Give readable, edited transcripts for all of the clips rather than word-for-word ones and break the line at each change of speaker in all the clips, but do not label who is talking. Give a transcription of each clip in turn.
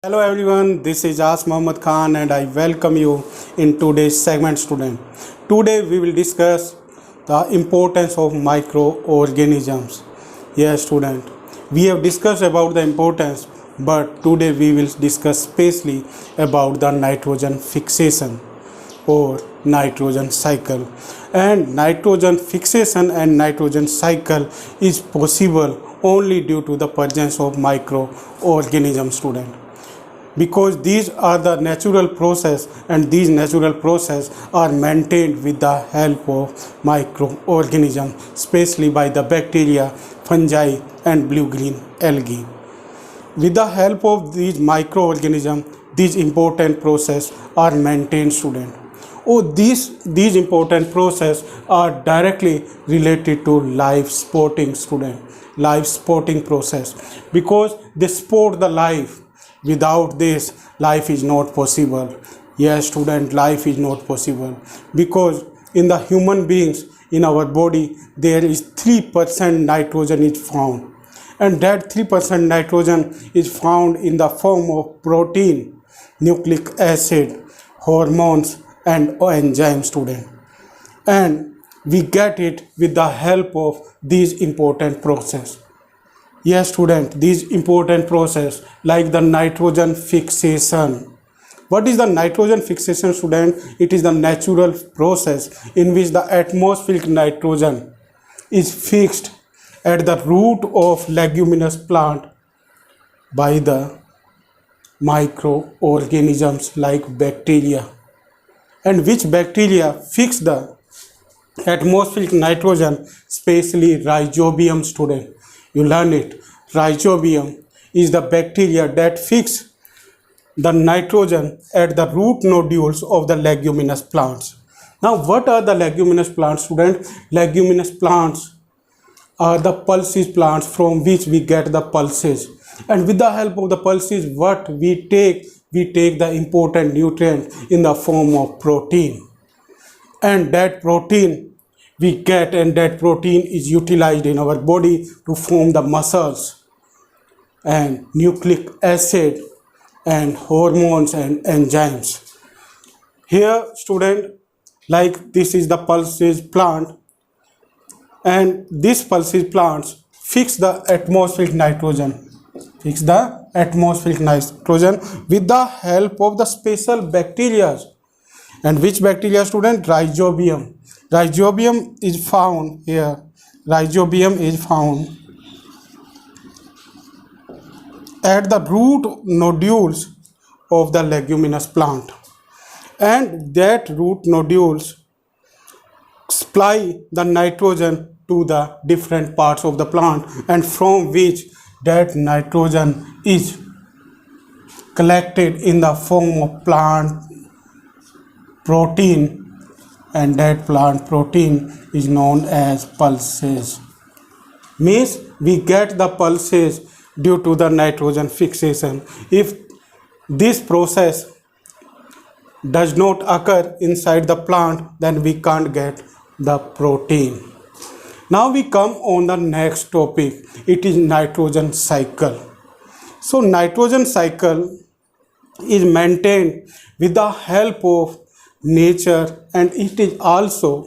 Hello everyone, this is As Mohammad Khan and I welcome you in today's segment student. Today we will discuss the importance of microorganisms. Yes student, we have discussed about the importance, but today we will discuss specially about the nitrogen fixation or nitrogen cycle. And nitrogen fixation and nitrogen cycle is possible only due to the presence of microorganisms student, because these are the natural process and these natural process are maintained with the help of microorganisms, especially by the bacteria, fungi and blue-green algae. With the help of these microorganisms, these important process are maintained student. These important process are directly related to life supporting student, life supporting process, because they support the life. Without this, life is not possible. Yes student, life is not possible, because in the human beings, in our body, there is 3% nitrogen is found, and that 3% nitrogen is found in the form of protein, nucleic acid, hormones and enzymes student, and we get it with the help of these important process. Yes student, these important process like the nitrogen fixation. What is the nitrogen fixation student? It is the natural process in which the atmospheric nitrogen is fixed at the root of leguminous plant by the microorganisms like bacteria. And which bacteria fix the atmospheric nitrogen, especially Rhizobium student. You learn it. Rhizobium is the bacteria that fix the nitrogen at the root nodules of the leguminous plants. Now, what are the leguminous plants, student? Leguminous plants are the pulses plants from which we get the pulses. And with the help of the pulses, what we take the important nutrient in the form of protein. And that protein we get, and that protein is utilized in our body to form the muscles and nucleic acid and hormones and enzymes. Here student, like this is the pulses plant, and these pulses plants fix the atmospheric nitrogen, with the help of the special bacteria. And which bacteria student? Rhizobium. Rhizobium is found here. Rhizobium is found at the root nodules of the leguminous plant, and that root nodules supply the nitrogen to the different parts of the plant, and from which that nitrogen is collected in the form of plant protein, and that plant protein is known as pulses. Means we get the pulses due to the nitrogen fixation. If this process does not occur inside the plant, then we can't get the protein. Now we come on the next topic. It is nitrogen cycle. So nitrogen cycle is maintained with the help of nature, and it is also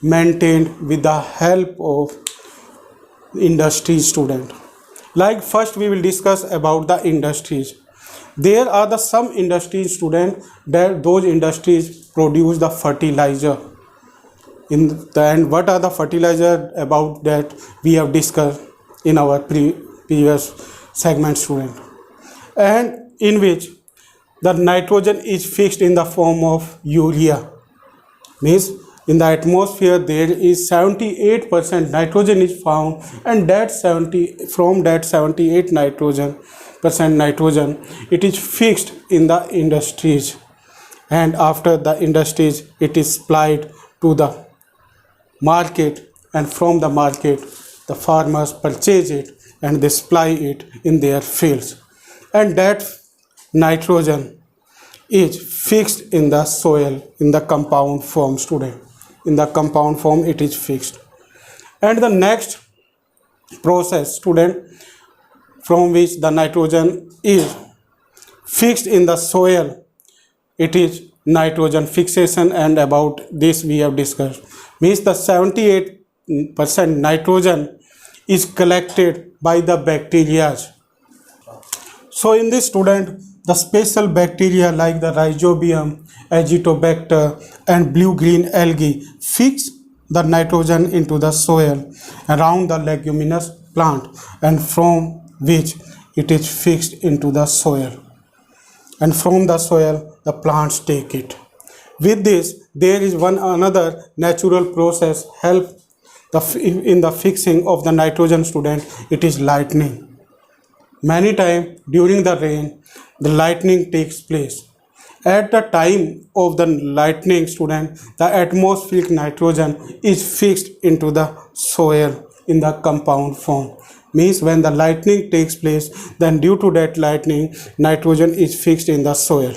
maintained with the help of industry student. Like first we will discuss about the industries. There are the some industries student, that those industries produce the fertilizer. And what are the fertilizer? About that we have discussed in our previous segment student, and in which the nitrogen is fixed in the form of urea. Means in the atmosphere there is 78% nitrogen is found, and from that 78 nitrogen it is fixed in the industries, and after the industries it is supplied to the market, and from the market the farmers purchase it and they supply it in their fields, and that nitrogen is fixed in the soil in the compound form student. In the compound form it is fixed. And the next process student, from which the nitrogen is fixed in the soil, it is nitrogen fixation, and about this we have discussed. Means the 78% nitrogen is collected by the bacteria. So in this student, the special bacteria like the Rhizobium, Agitobacter and blue-green algae fix the nitrogen into the soil around the leguminous plant, and from which it is fixed into the soil, and from the soil the plants take it. With this, there is one another natural process help in the fixing of the nitrogen student. It is lightning. Many times during the rain, the lightning takes place. At the time of the lightning student, the atmospheric nitrogen is fixed into the soil in the compound form. Means when the lightning takes place, then due to that lightning, nitrogen is fixed in the soil.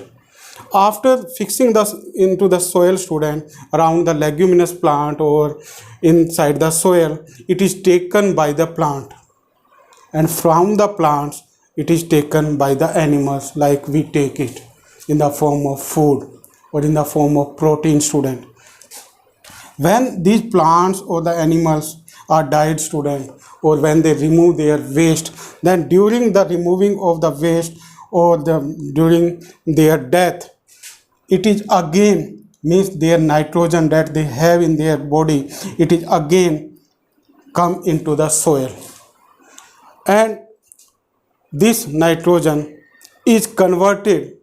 After fixing into the soil student around the leguminous plant or inside the soil, it is taken by the plant, and from the plants it is taken by the animals, like we take it in the form of food or in the form of protein student. When these plants or the animals are died student, or when they remove their waste, then during the removing of the waste or during their death, it is again, means their nitrogen that they have in their body, it is again come into the soil, and this nitrogen is converted,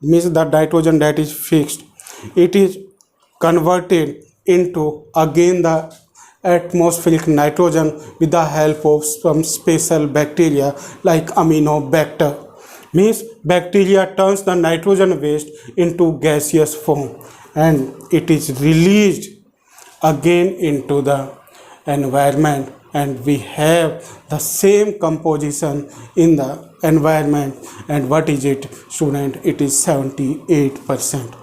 means the nitrogen that is fixed, it is converted into again the atmospheric nitrogen with the help of some special bacteria like aminobacter. Means bacteria turns the nitrogen waste into gaseous form, and it is released again into the environment, and we have the same composition in the environment. And what is it student? It is 78%.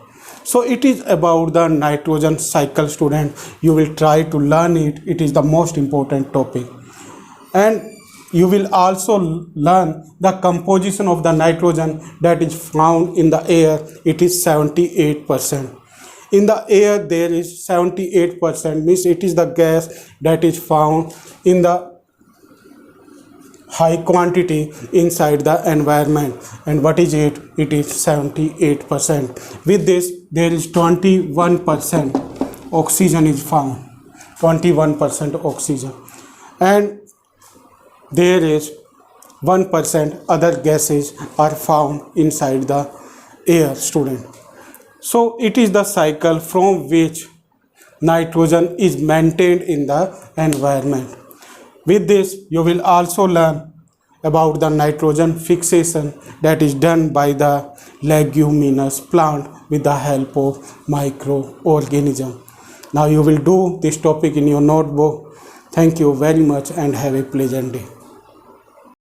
So it is about the nitrogen cycle student. You will try to learn it. It is the most important topic. And you will also learn the composition of the nitrogen that is found in the air. It is 78%. In the air there is 78%, means it is the gas that is found in the high quantity inside the environment. And what is it? It is 78%. With this, there is 21% oxygen is found, 21% oxygen, and there is 1% other gases are found inside the air student. So it is the cycle from which nitrogen is maintained in the environment. With this, you will also learn about the nitrogen fixation that is done by the leguminous plant with the help of microorganisms. Now you will do this topic in your notebook. Thank you very much and have a pleasant day.